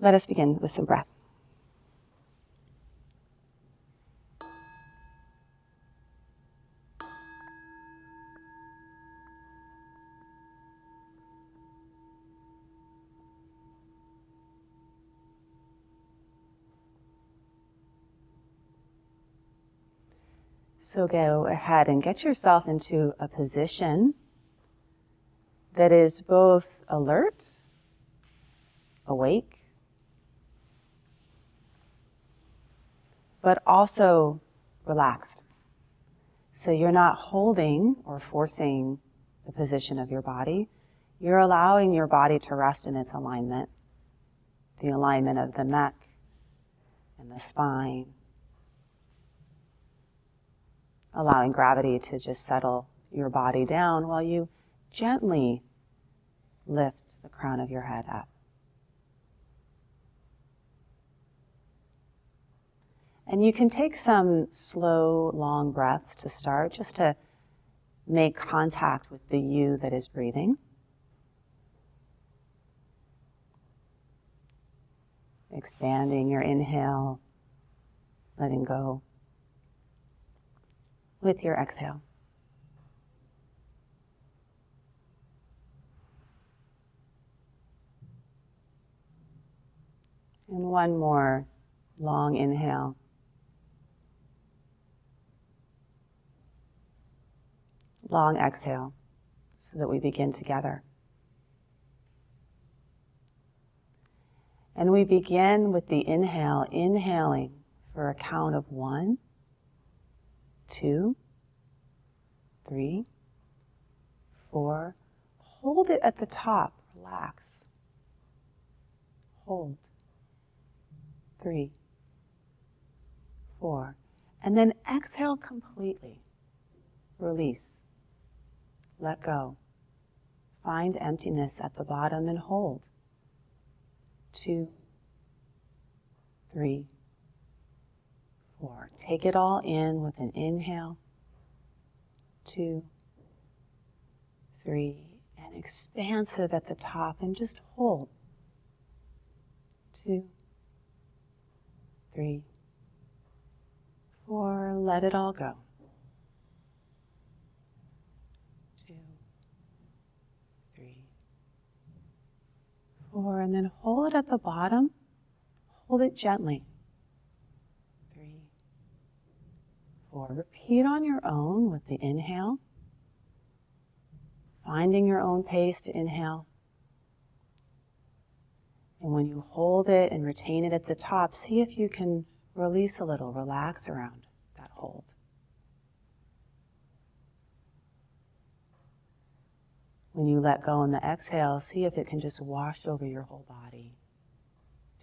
Let us begin with some breath. So go ahead and get yourself into a position that is both alert, awake, but also relaxed. So you're not holding or forcing the position of your body. You're allowing your body to rest in its alignment, the alignment of the neck and the spine, allowing gravity to just settle your body down while you gently lift the crown of your head up. And you can take some slow, long breaths to start, just to make contact with the you that is breathing. Expanding your inhale, letting go with your exhale. And one more long inhale. Long exhale, so that we begin together. And we begin with the inhale, inhaling for a count of 1, 2, 3, 4. Hold it at the top, relax. Hold. 3, 4. And then exhale completely. Release. Let go. Find emptiness at the bottom and hold. 2, 3, 4. Take it all in with an inhale. 2, 3, and expansive at the top, and just hold. 2, 3, 4. Let it all go. 2, 3, 4, and then hold it at the bottom. Hold it gently. 3, 4. Repeat on your own with the inhale. Finding your own pace to inhale. And when you hold it and retain it at the top, see if you can release a little, relax around that hold. When you let go on the exhale, see if it can just wash over your whole body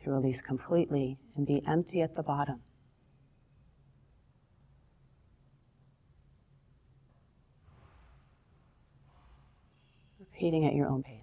to release completely and be empty at the bottom. Repeating at your own pace.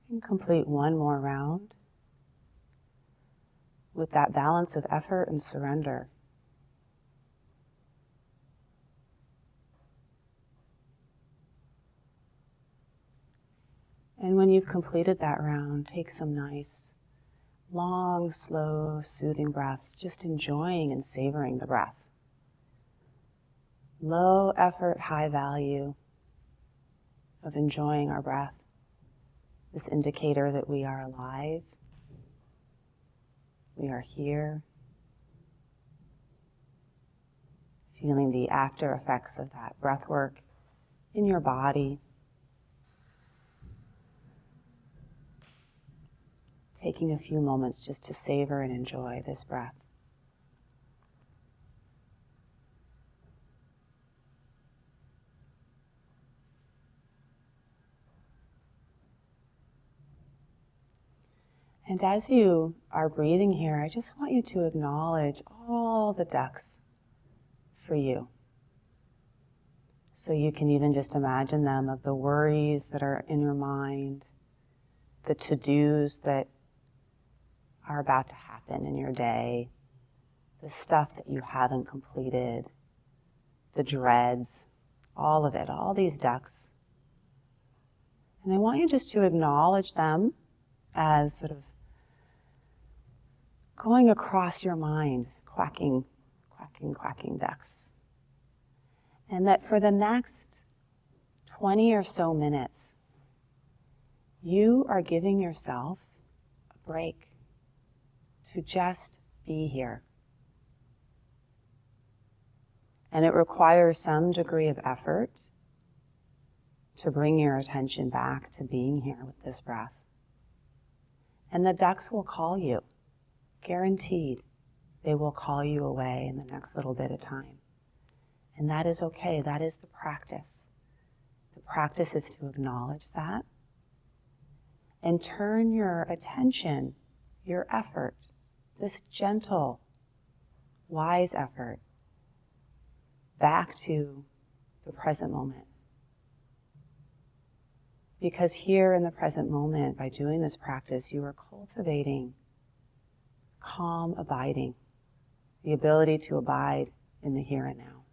And complete one more round with that balance of effort and surrender. And when you've completed that round, take some nice, long, slow, soothing breaths, just enjoying and savoring the breath. Low effort, high value of enjoying our breath. this indicator that we are alive, we are here, feeling the after effects of that breath work in your body, taking a few moments just to savor and enjoy this breath. And as you are breathing here, I just want you to acknowledge all the ducks for you. So you can even just imagine them, of the worries that are in your mind, the to-dos that are about to happen in your day, the stuff that you haven't completed, the dreads, all of it, all these ducks. And I want you just to acknowledge them as sort of going across your mind, quacking, quacking, quacking ducks. And that for the next 20 or so minutes, you are giving yourself a break to just be here. And it requires some degree of effort to bring your attention back to being here with this breath. And the ducks will call you, guaranteed. They will call you away in the next little bit of time. And that is okay. That is the practice. The practice is to acknowledge that and turn your attention, your effort, this gentle, wise effort, back to the present moment. Because here in the present moment, by doing this practice, you are cultivating calm abiding, the ability to abide in the here and now.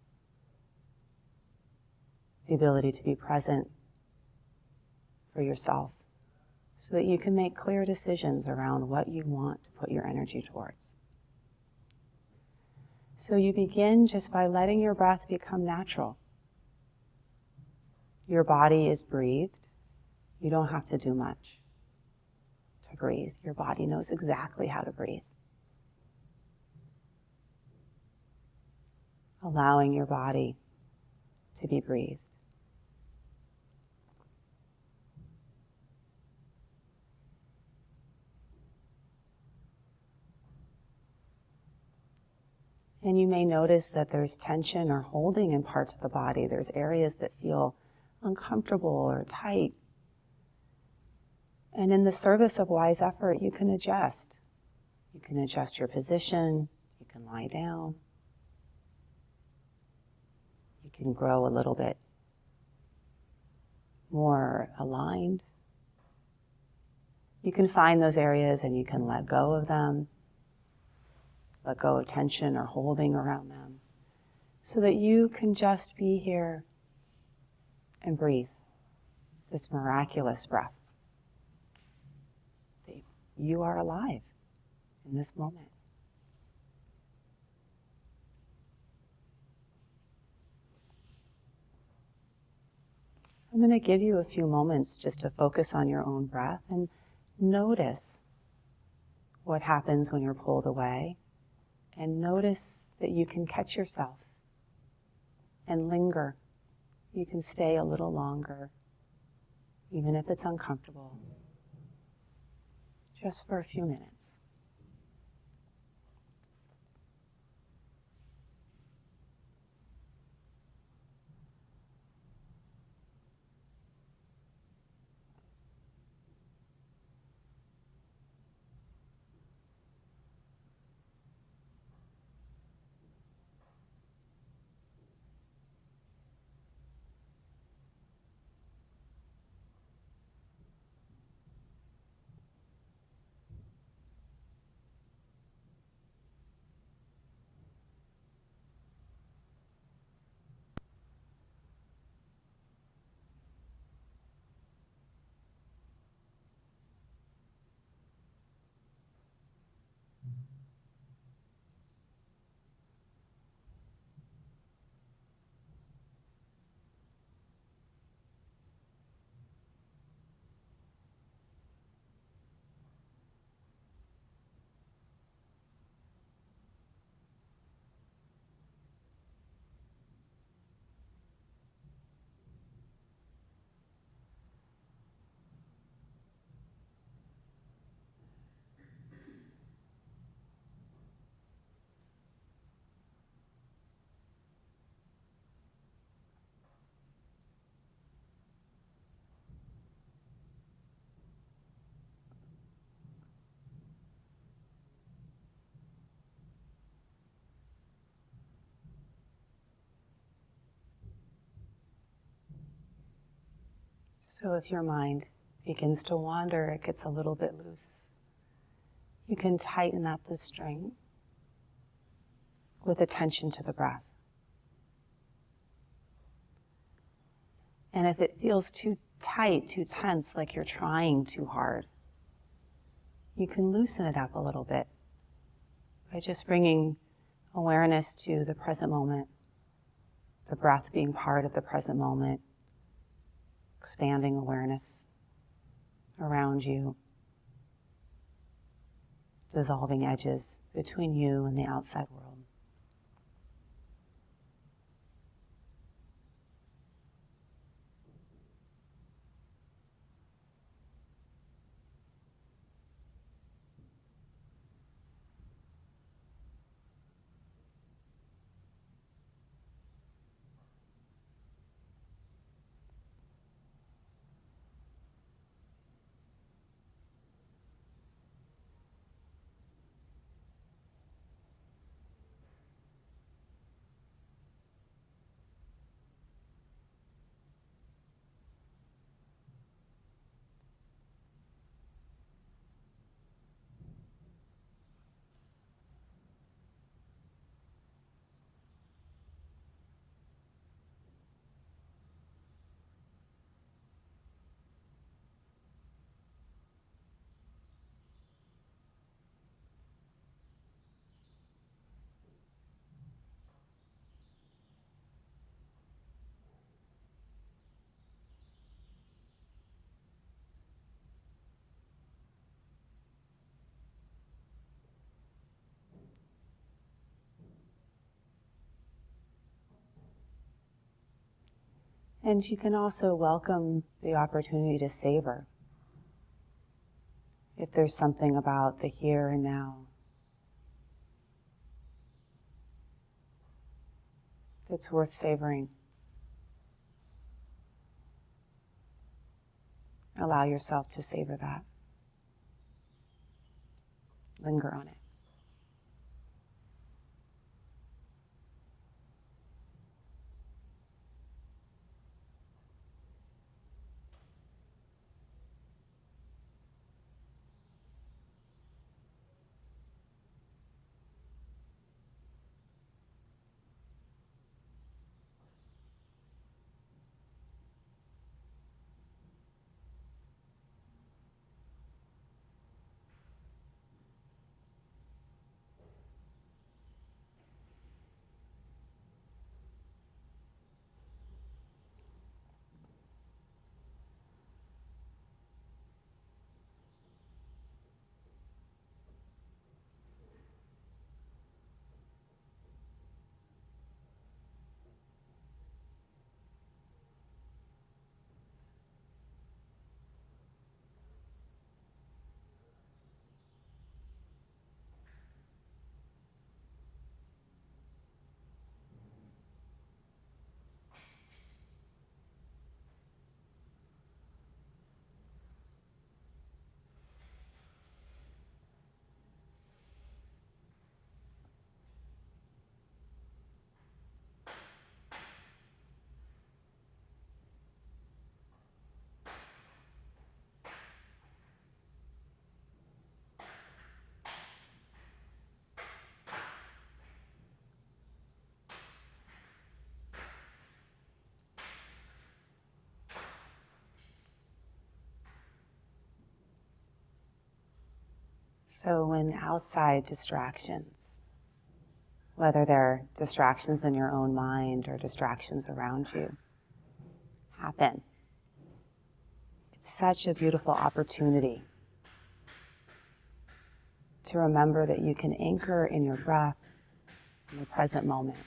The ability to be present for yourself so that you can make clear decisions around what you want to put your energy towards. So you begin just by letting your breath become natural. Your body is breathed. You don't have to do much to breathe. Your body knows exactly how to breathe. Allowing your body to be breathed. And you may notice that there's tension or holding in parts of the body. There's areas that feel uncomfortable or tight. And in the service of wise effort, you can adjust. You can adjust your position. You can lie down. You can grow a little bit more aligned. You can find those areas and you can let go of them. Let go of tension or holding around them so that you can just be here and breathe this miraculous breath. You are alive in this moment. I'm going to give you a few moments just to focus on your own breath and notice what happens when you're pulled away. And notice that you can catch yourself and linger. You can stay a little longer, even if it's uncomfortable, just for a few minutes. So if your mind begins to wander, it gets a little bit loose. You can tighten up the string with attention to the breath. And if it feels too tight, too tense, like you're trying too hard, you can loosen it up a little bit by just bringing awareness to the present moment, the breath being part of the present moment, expanding awareness around you, dissolving edges between you and the outside world. And you can also welcome the opportunity to savor. If there's something about the here and now that's worth savoring, allow yourself to savor that. Linger on it. So when outside distractions, whether they're distractions in your own mind or distractions around you, happen, it's such a beautiful opportunity to remember that you can anchor in your breath in the present moment.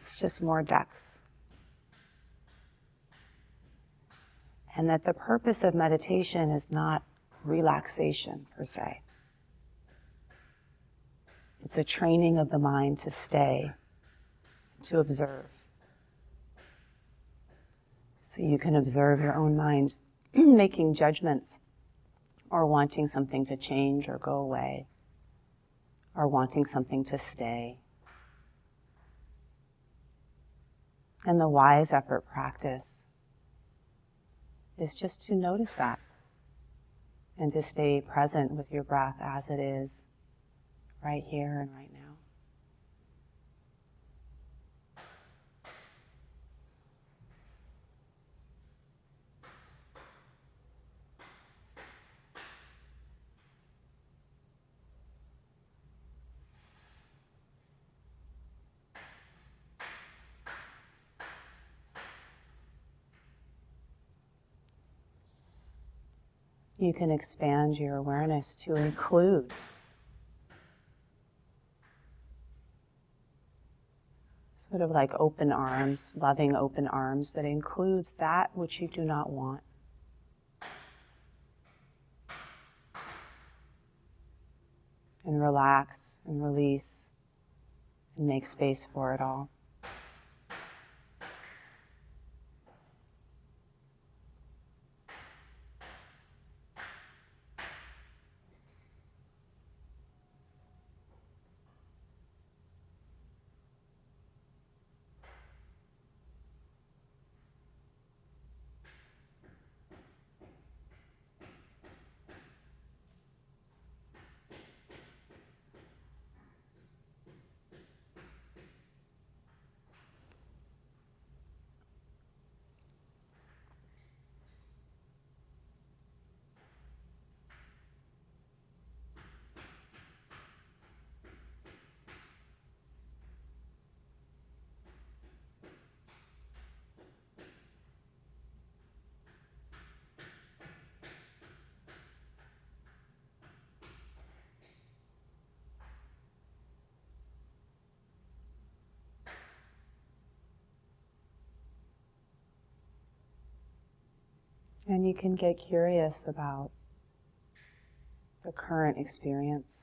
It's just more depth. And that the purpose of meditation is not relaxation per se. It's a training of the mind to stay, to observe. So you can observe your own mind making judgments or wanting something to change or go away or wanting something to stay. And the wise effort practice is just to notice that and to stay present with your breath as it is right here and right now. You can expand your awareness to include sort of like open arms, loving open arms that includes that which you do not want. And relax and release and make space for it all. And you can get curious about the current experience.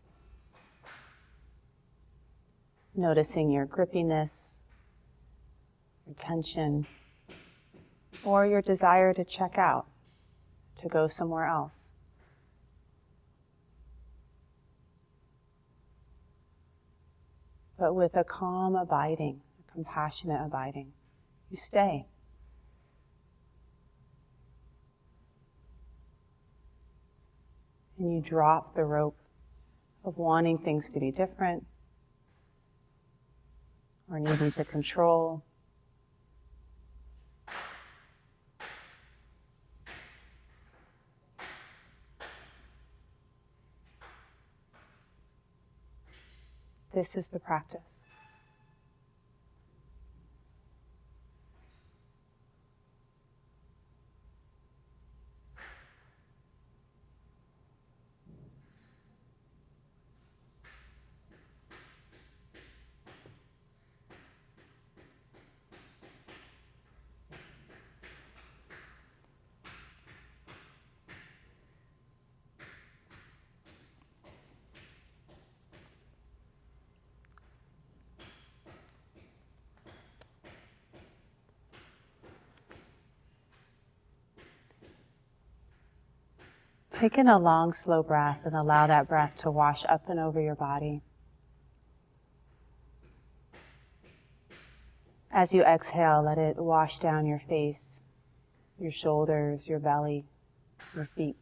Noticing your grippiness, your tension, or your desire to check out, to go somewhere else. But with a calm abiding, a compassionate abiding, you stay. And you drop the rope of wanting things to be different or needing to control. This is the practice. Take in a long, slow breath and allow that breath to wash up and over your body. As you exhale, let it wash down your face, your shoulders, your belly, your feet.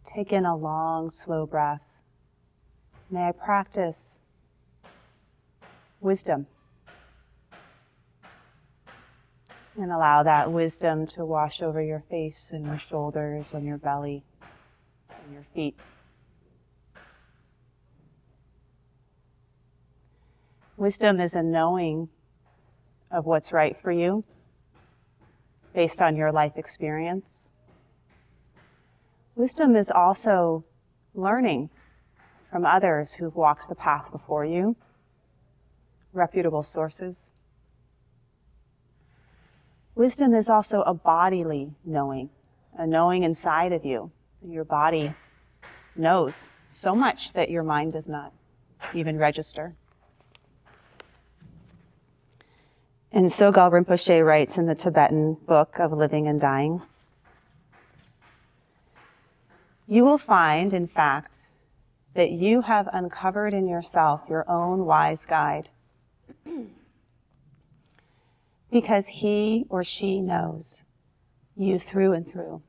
Take in a long, slow breath. May I practice wisdom and allow that wisdom to wash over your face and your shoulders and your belly and your feet. Wisdom is a knowing of what's right for you based on your life experience. Wisdom is also learning from others who've walked the path before you, reputable sources. Wisdom is also a bodily knowing, a knowing inside of you. Your body knows so much that your mind does not even register. And Sogyal Rinpoche writes in the Tibetan book of Living and Dying, "You will find, in fact, that you have uncovered in yourself your own wise guide. Because he or she knows you through and through.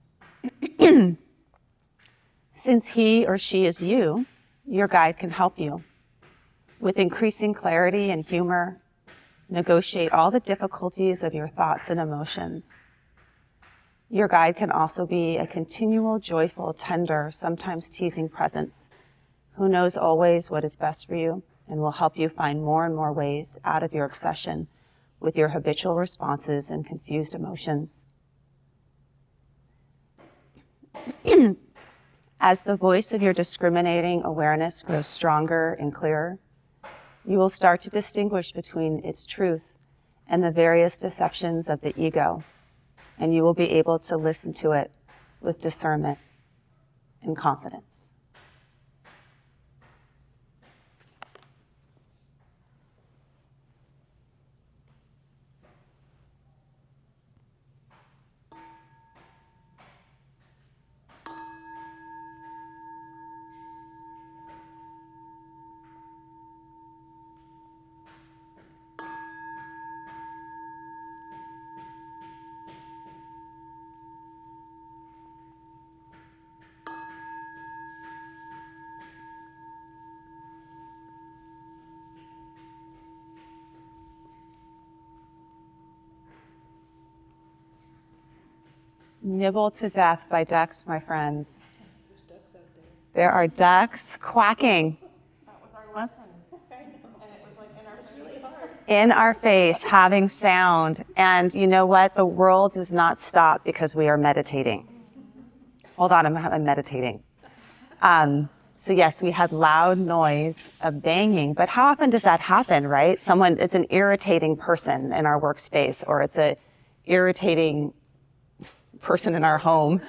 Since he or she is you, your guide can help you with increasing clarity and humor, negotiate all the difficulties of your thoughts and emotions. Your guide can also be a continual, joyful, tender, sometimes teasing presence who knows always what is best for you and will help you find more and more ways out of your obsession with your habitual responses and confused emotions. As the voice of your discriminating awareness grows stronger and clearer, you will start to distinguish between its truth and the various deceptions of the ego, and you will be able to listen to it with discernment and confidence. Nibbled to death by ducks, my friends. There's ducks out there. There are ducks quacking. That was our lesson. And it was like in our face. Really hard. In our face, having sound. And you know what? The world does not stop because we are meditating. Hold on, I'm meditating. So yes, we had loud noise of banging, but how often does that happen, right? It's an irritating person in our workspace, or it's a irritating person in our home,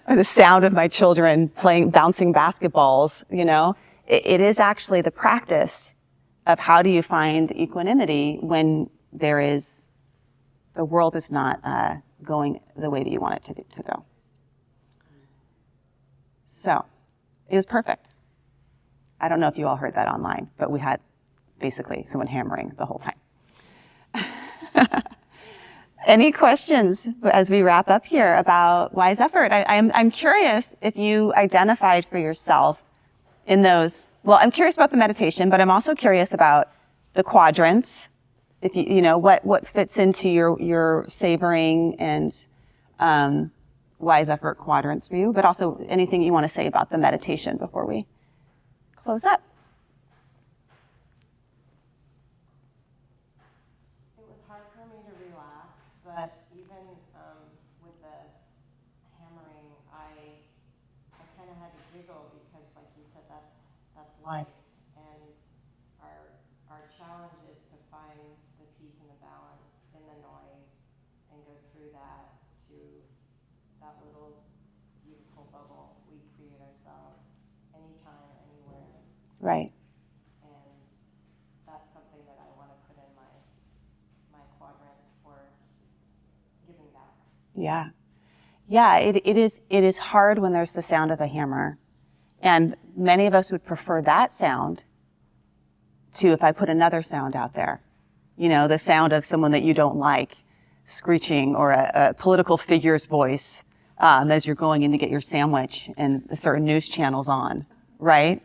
or the sound of my children bouncing basketballs, you know. It is actually the practice of how do you find equanimity when the world is not going the way that you want it to go. So, it was perfect. I don't know if you all heard that online, but we had basically someone hammering the whole time. Any questions as we wrap up here about wise effort? I'm curious if you identified for yourself in those. Well, I'm curious about the meditation, but I'm also curious about the quadrants. If you know what fits into your savoring and wise effort quadrants for you, but also anything you want to say about the meditation before we close up. It was hard for me to relax, but even with the hammering, I kind of had to giggle because, like you said, that's life, and our challenge is to find the peace and the balance in the noise and go through that to that little beautiful bubble we create ourselves anytime, anywhere. Right. And that's something that I want to put in my quadrant for giving back. Yeah. Yeah, it is hard when there's the sound of a hammer. And many of us would prefer that sound to if I put another sound out there. You know, the sound of someone that you don't like screeching, or a political figure's voice as you're going in to get your sandwich and a certain news channel's on, right?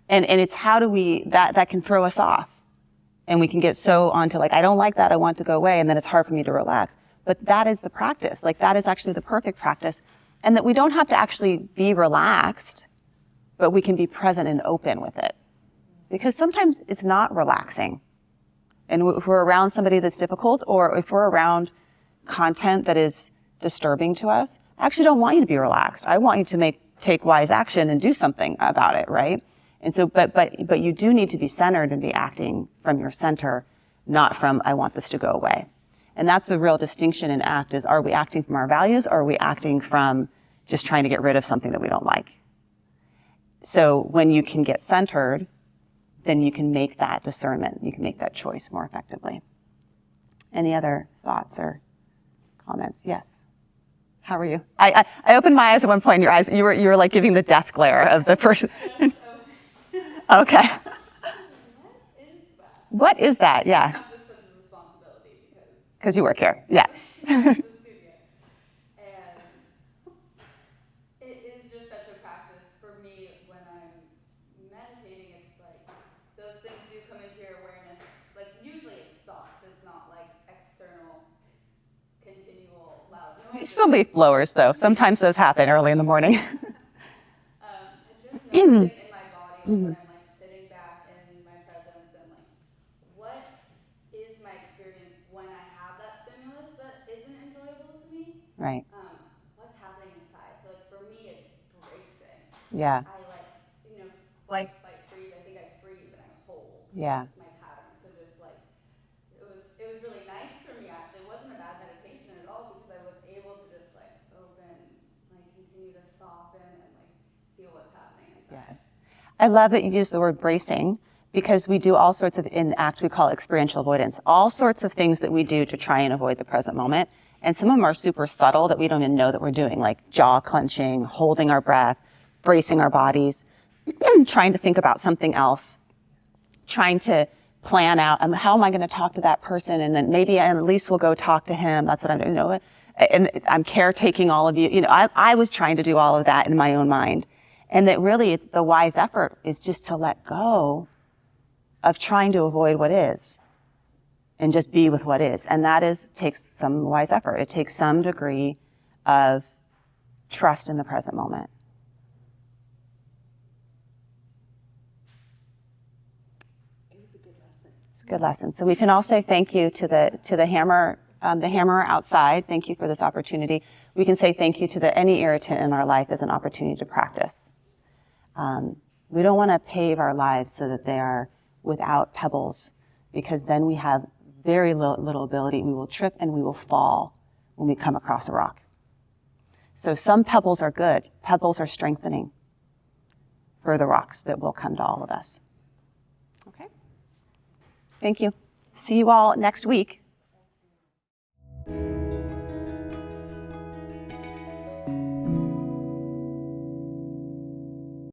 And it's how do we, that can throw us off. And we can get so onto like, I don't like that, I want to go away, and then it's hard for me to relax. But that is the practice. Like, that is actually the perfect practice. And that we don't have to actually be relaxed, but we can be present and open with it. Because sometimes it's not relaxing. And if we're around somebody that's difficult, or if we're around content that is disturbing to us, I actually don't want you to be relaxed. I want you to take wise action and do something about it, right? And so, but you do need to be centered and be acting from your center, not from, I want this to go away. And that's a real distinction in ACT is, are we acting from our values, or are we acting from just trying to get rid of something that we don't like? So when you can get centered, then you can make that discernment. You can make that choice more effectively. Any other thoughts or comments? Yes. How are you? I opened my eyes at one point, and your eyes, you were like giving the death glare of the person. I was Okay. What is that? What is that? Yeah. I have this sense of responsibility Because you work here. Yeah. the studio. And it is just such a practice for me when I'm meditating. It's like those things do come into your awareness. Like usually it's thoughts. It's not like external, continual, loud noises. Still leaf blowers, though. Sometimes those happen early in the morning. Just noticing in my body when I'm like sitting back in my presence and like, what is my experience when I have that stimulus that isn't enjoyable to me? Right. What's happening inside? So like for me, it's bracing. Yeah. I like, like freeze. I think I freeze and I hold. Yeah. It's my pattern. So just like, it was really nice for me actually. It wasn't a bad meditation at all because I was able to just like open, like continue to soften and like feel what's happening inside. Yeah. I love that you use the word bracing, because we do all sorts of, in ACT, we call it experiential avoidance, all sorts of things that we do to try and avoid the present moment. And some of them are super subtle that we don't even know that we're doing, like jaw clenching, holding our breath, bracing our bodies, trying to think about something else, trying to plan out, how am I going to talk to that person? And then maybe at least we'll go talk to him. That's what I'm doing. And I'm caretaking all of you. I was trying to do all of that in my own mind. And that really the wise effort is just to let go of trying to avoid what is and just be with what is. And that takes some wise effort. It takes some degree of trust in the present moment. It was a good lesson. It's a good lesson. So we can all say thank you to the hammer outside. Thank you for this opportunity. We can say thank you to any irritant in our life as an opportunity to practice. We don't want to pave our lives so that they are without pebbles, because then we have very little ability. We will trip and we will fall when we come across a rock. So some pebbles are good. Pebbles are strengthening for the rocks that will come to all of us. Okay? Thank you. See you all next week.